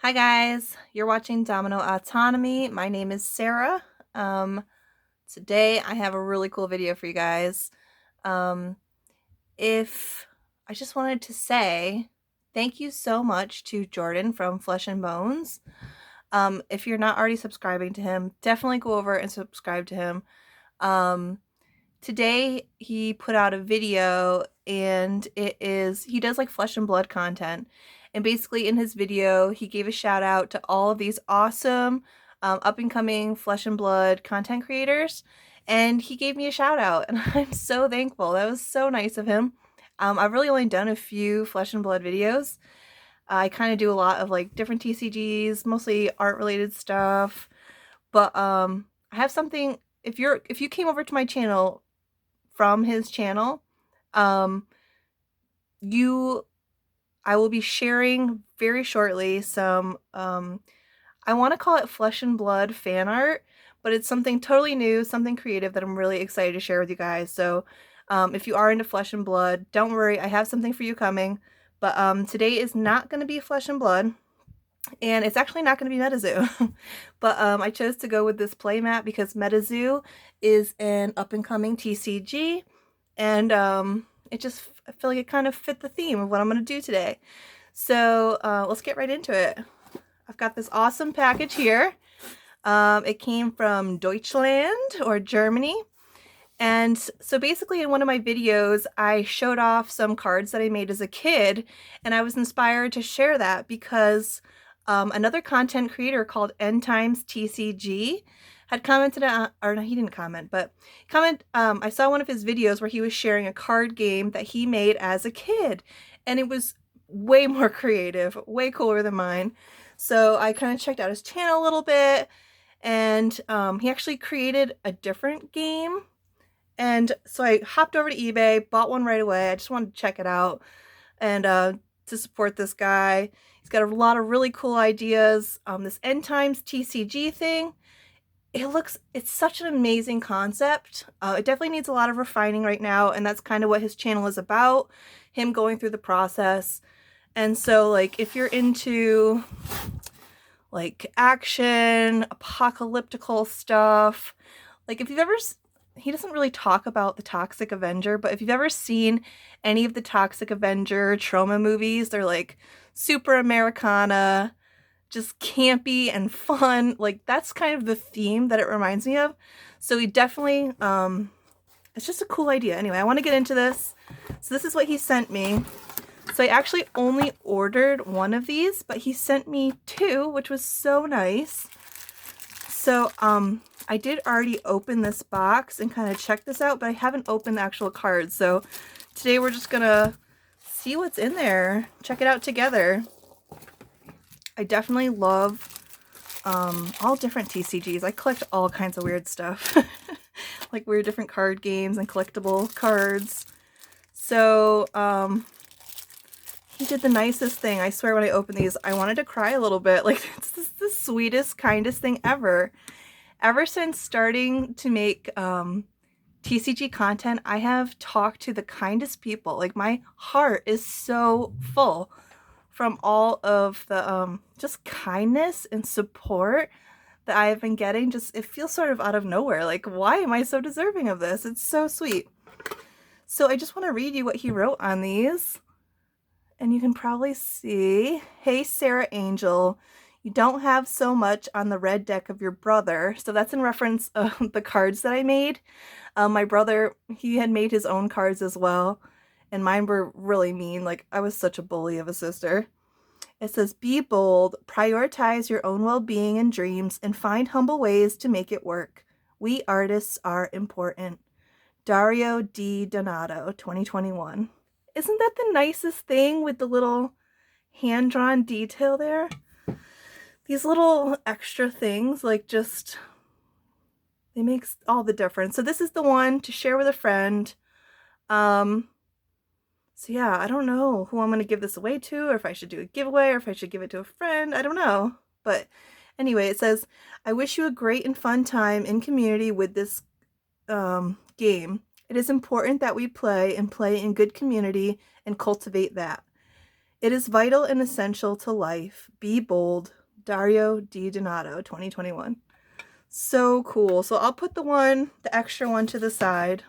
Hi guys, you're watching Domino Autonomy. My name is Sarah. Um, Today I have a really cool video for you guys. Um, if I just wanted to say thank you so much to Jordan from Flesh and Bones. If you're not already subscribing to him, definitely go over and subscribe to him. Um, Today he put out a video and he does like flesh and blood content. And basically in his video, he gave a shout out to all of these awesome up and coming flesh and blood content creators. And he gave me a shout out and I'm so thankful. That was so nice of him. I've really only done a few flesh and blood videos. I kind of do a lot of like different TCGs, mostly art related stuff. But I have something if you came over to my channel from his channel. Um, you, I will be sharing very shortly some, I want to call it flesh and blood fan art, but it's something totally new, something creative that I'm really excited to share with you guys. So, if you are into flesh and blood, don't worry, I have something for you coming. But today is not going to be flesh and blood, and it's actually not going to be MetaZoo. But I chose to go with this playmat because MetaZoo is an up and coming TCG, and I feel like it kind of fit the theme of what I'm going to do today. So let's get right into it. I've got this awesome package here. It came from Deutschland or Germany. And so basically in one of my videos, I showed off some cards that I made as a kid, and I was inspired to share that because another content creator called N Times TCG had commented on, or no, he didn't comment, but I saw one of his videos where he was sharing a card game that he made as a kid, and it was way more creative, way cooler than mine. So I kind of checked out his channel a little bit, and he actually created a different game, and so I hopped over to eBay, bought one right away. I just wanted to check it out and to support this guy. He's got a lot of really cool ideas. This End Times TCG thing, it's such an amazing concept. It definitely needs a lot of refining right now, and that's kind of what his channel is about, him going through the process. And so, like, if you're into like action, apocalyptical stuff, like if you've ever he doesn't really talk about the Toxic Avenger, but if you've ever seen any of the Toxic Avenger trauma movies, they're like super Americana, just campy and fun. Like that's kind of the theme that it reminds me of. So he definitely it's just a cool idea. Anyway, I want to get into this. So this is what he sent me. So I actually only ordered one of these, but he sent me two, which was so nice. So I did already open this box and kind of check this out, but I haven't opened the actual cards. So today we're just gonna see what's in there, check it out together. I definitely love all different TCGs. I collect all kinds of weird stuff, like weird different card games and collectible cards. So he did the nicest thing. I swear when I opened these, I wanted to cry a little bit. Like, it's the sweetest, kindest thing ever. Ever since starting to make TCG content, I have talked to the kindest people. Like, my heart is so full from all of the just kindness and support that I've been getting. Just, it feels sort of out of nowhere. Like, why am I so deserving of this? It's so sweet. So I just want to read you what he wrote on these. And you can probably see, hey, Sarah Angel, you don't have so much on the red deck of your brother. So that's in reference of the cards that I made. My brother, he had made his own cards as well. And mine were really mean. Like, I was such a bully of a sister. It says, be bold, prioritize your own well-being and dreams, and find humble ways to make it work. We artists are important. Dario D. Donato, 2021. Isn't that the nicest thing with the little hand-drawn detail there? These little extra things, like, just, they make all the difference. So this is the one to share with a friend. So yeah, I don't know who I'm going to give this away to, or if I should do a giveaway, or if I should give it to a friend. I don't know. But anyway, it says, I wish you a great and fun time in community with this game. It is important that we play and play in good community and cultivate that. It is vital and essential to life. Be bold. Dario Di Donato, 2021. So cool. So I'll put the extra one to the side.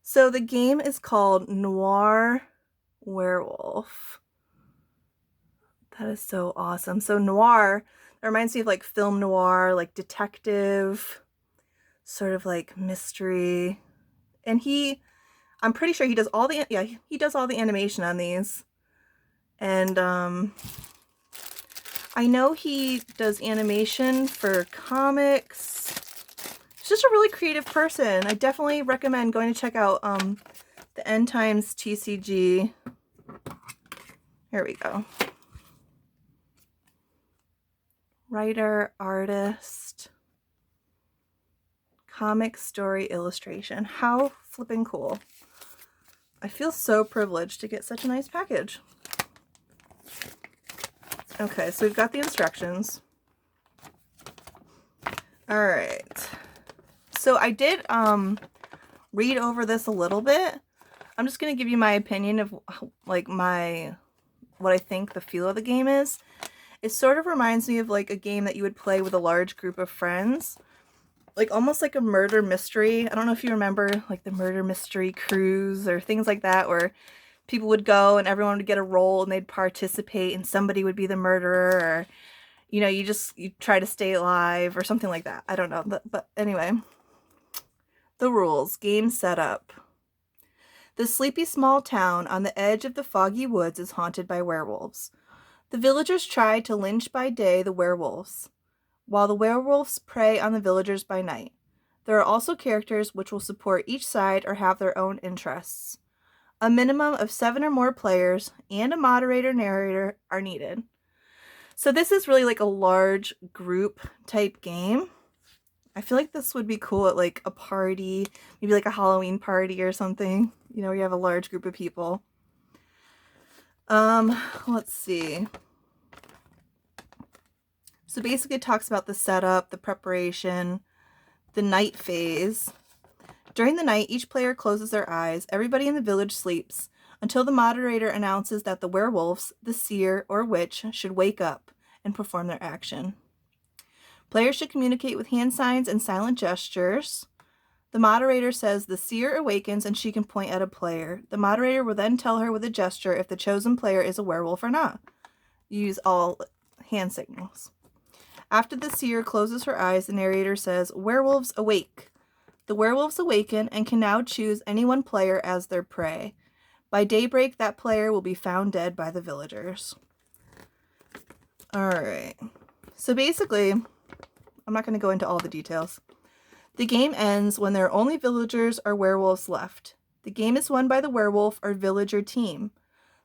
So the game is called Noir Werewolf. That is so awesome. So noir, that reminds me of like film noir, like detective, sort of like mystery. And I'm pretty sure he does all the, yeah, he does all the animation on these. And I know he does animation for comics. He's just a really creative person. I definitely recommend going to check out the End Times TCG. Here we go. Writer, artist, comic story illustration. How flipping cool. I feel so privileged to get such a nice package. Okay, so we've got the instructions. All right. So I did read over this a little bit. I'm just going to give you my opinion of like what I think the feel of the game is. It sort of reminds me of like a game that you would play with a large group of friends. Like almost like a murder mystery. I don't know if you remember like the murder mystery cruise or things like that, where people would go and everyone would get a role and they'd participate and somebody would be the murderer, or you know, you try to stay alive or something like that. I don't know. But anyway, the rules. Game setup. The sleepy small town on the edge of the foggy woods is haunted by werewolves. The villagers try to lynch by day the werewolves, while the werewolves prey on the villagers by night. There are also characters which will support each side or have their own interests. A minimum of 7 or more players and a moderator narrator are needed. So this is really like a large group type game. I feel like this would be cool at like a party, maybe like a Halloween party or something, you know, where you have a large group of people. Let's see. So basically it talks about the setup, the preparation, the night phase. During the night, each player closes their eyes. Everybody in the village sleeps until the moderator announces that the werewolves, the seer, or witch should wake up and perform their action. Players should communicate with hand signs and silent gestures. The moderator says the seer awakens and she can point at a player. The moderator will then tell her with a gesture if the chosen player is a werewolf or not. Use all hand signals. After the seer closes her eyes, the narrator says, "Werewolves awake." The werewolves awaken and can now choose any one player as their prey. By daybreak, that player will be found dead by the villagers. Alright. So basically, I'm not going to go into all the details. The game ends when there are only villagers or werewolves left. The game is won by the werewolf or villager team.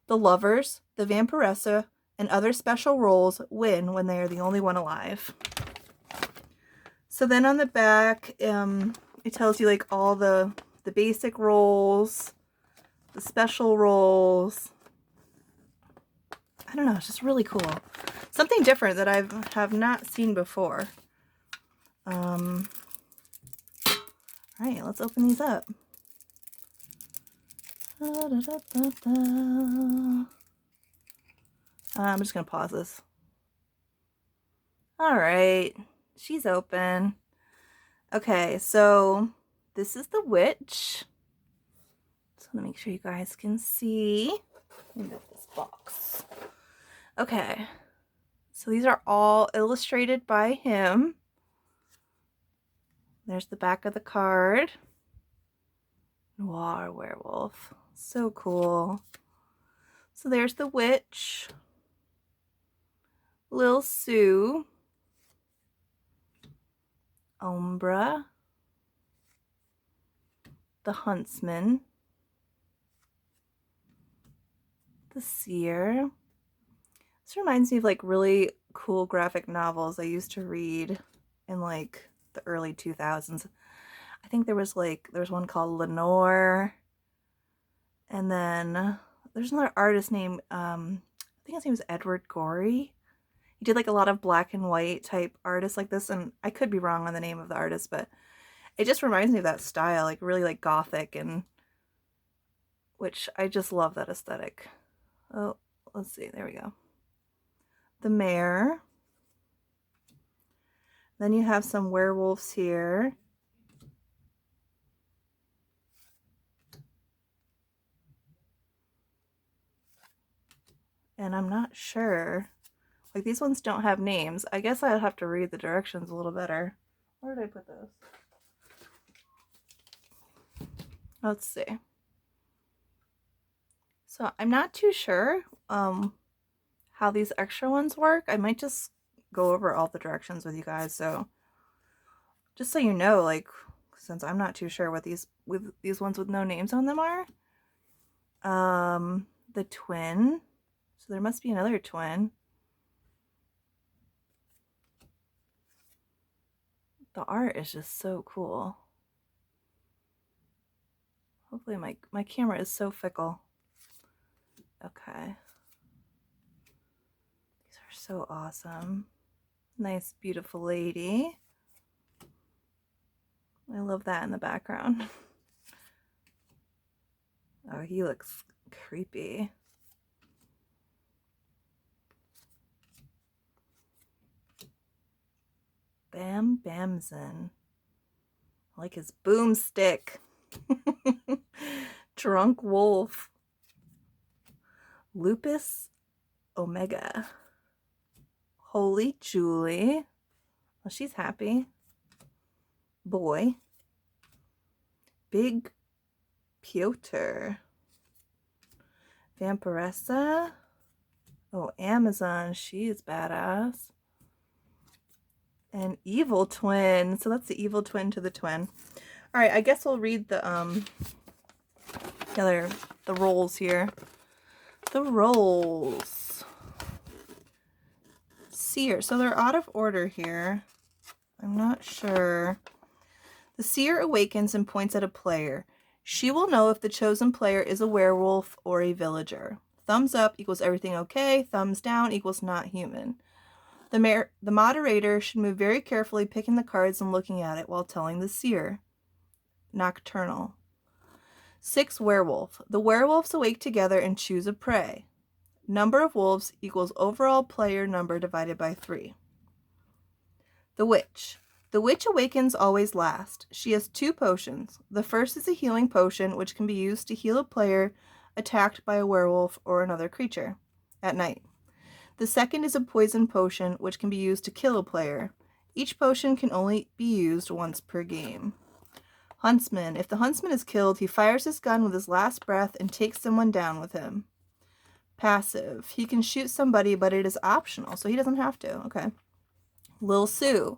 The lovers, the vampiressa, and other special roles win when they are the only one alive. So then on the back, it tells you like all the basic roles, the special roles. I don't know, it's just really cool. Something different that I have not seen before. Alright, let's open these up. I'm just going to pause this. Alright, she's open. Okay, so this is the witch. Just want to make sure you guys can see. Move this box. Okay, so these are all illustrated by him. There's the back of the card. Noir Werewolf. So cool. So there's the witch. Lil Sue. Umbra. The Huntsman. The Seer. This reminds me of like really cool graphic novels I used to read in like the early 2000s. I think there's one called Lenore, and then there's another artist named I think his name was Edward Gorey. He did like a lot of black and white type artists like this, and I could be wrong on the name of the artist, but it just reminds me of that style, like really like gothic, and which I just love that aesthetic. Oh, let's see. There we go. The mayor. Then you have some werewolves here. And I'm not sure. Like, these ones don't have names. I guess I'd have to read the directions a little better. Where did I put those? Let's see. So I'm not too sure how these extra ones work. I might just go over all the directions with you guys. So just so you know, like, since I'm not too sure what these ones with no names on them are. The twin. So there must be another twin. The art is just so cool. Hopefully my camera is so fickle. Okay. These are so awesome. Nice, beautiful lady. I love that in the background. Oh, he looks creepy. Bam Bamson. I like his boomstick. Drunk Wolf. Lupus Omega. Holy Julie. Well, she's happy. Boy. Big Piotr. Vampiressa. Oh, Amazon. She is badass. And Evil Twin. So that's the evil twin to the twin. Alright, I guess we'll read the roles here. The roles. Seer. So they're out of order here. I'm not sure. The seer awakens and points at a player. She will know if the chosen player is a werewolf or a villager. Thumbs up equals everything okay. Thumbs down equals not human. The moderator should move very carefully, picking the cards and looking at it while telling the seer. Nocturnal. 6 werewolf. The werewolves awake together and choose a prey. Number of wolves equals overall player number divided by 3. The witch. The witch awakens always last. She has 2 potions. The first is a healing potion, which can be used to heal a player attacked by a werewolf or another creature at night. The second is a poison potion, which can be used to kill a player. Each potion can only be used once per game. Huntsman. If the huntsman is killed, he fires his gun with his last breath and takes someone down with him. Passive. He can shoot somebody, but it is optional, so he doesn't have to. Okay. Lil Sue.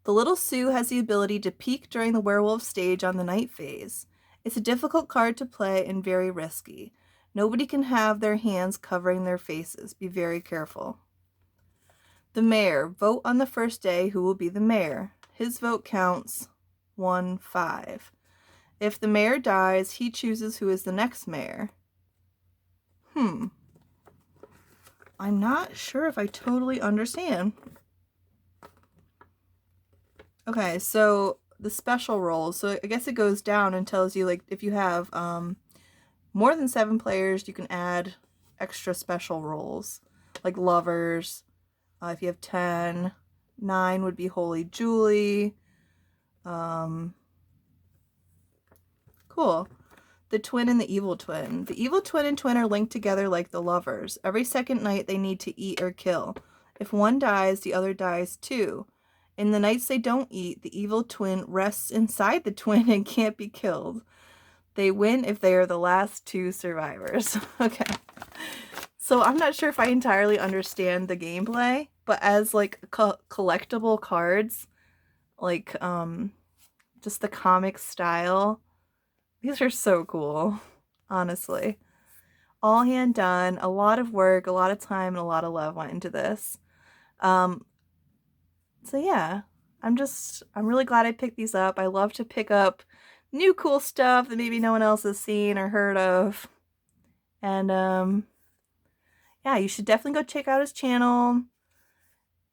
The Little Sue has the ability to peek during the werewolf stage on the night phase. It's a difficult card to play and very risky. Nobody can have their hands covering their faces. Be very careful. The mayor. Vote on the first day who will be the mayor. His vote counts 1-5. If the mayor dies, he chooses who is the next mayor. I'm not sure if I totally understand. Okay, so the special roles. So I guess it goes down and tells you, like, if you have more than 7 players, you can add extra special roles, like lovers. If you have 10, 9 would be Holy Julie. Cool. The twin and the evil twin. The evil twin and twin are linked together like the lovers. Every second night they need to eat or kill. If one dies, the other dies too. In the nights they don't eat, the evil twin rests inside the twin and can't be killed. They win if they are the last 2 survivors. Okay. So I'm not sure if I entirely understand the gameplay, but as like collectible cards, like just the comic style, these are so cool, honestly. All hand done, a lot of work, a lot of time, and a lot of love went into this. So yeah, I'm really glad I picked these up. I love to pick up new cool stuff that maybe no one else has seen or heard of. And yeah, you should definitely go check out his channel.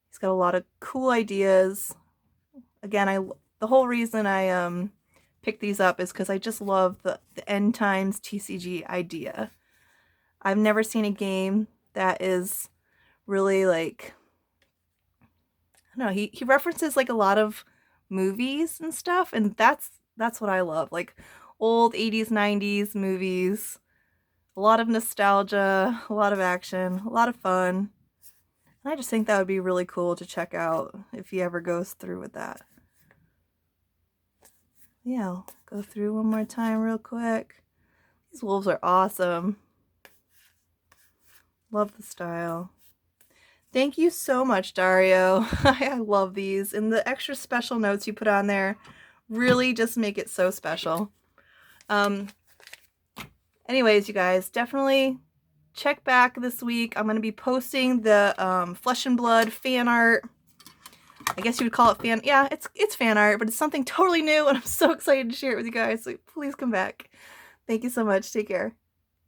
He's got a lot of cool ideas. Again, the whole reason I picked these up is because I just love the end times TCG idea. I've never seen a game that is really like, I don't know, he references like a lot of movies and stuff, and that's what I love. Like old 80s, 90s movies, a lot of nostalgia, a lot of action, a lot of fun. And I just think that would be really cool to check out if he ever goes through with that. Yeah, I'll go through one more time real quick. These wolves are awesome. Love the style. Thank you so much, Dario. I love these. And the extra special notes you put on there really just make it so special. Anyways, you guys, definitely check back this week. I'm going to be posting the Flesh and Blood fan art. I guess you would call it fan. Yeah, it's fan art, but it's something totally new, and I'm so excited to share it with you guys. So please come back. Thank you so much. Take care.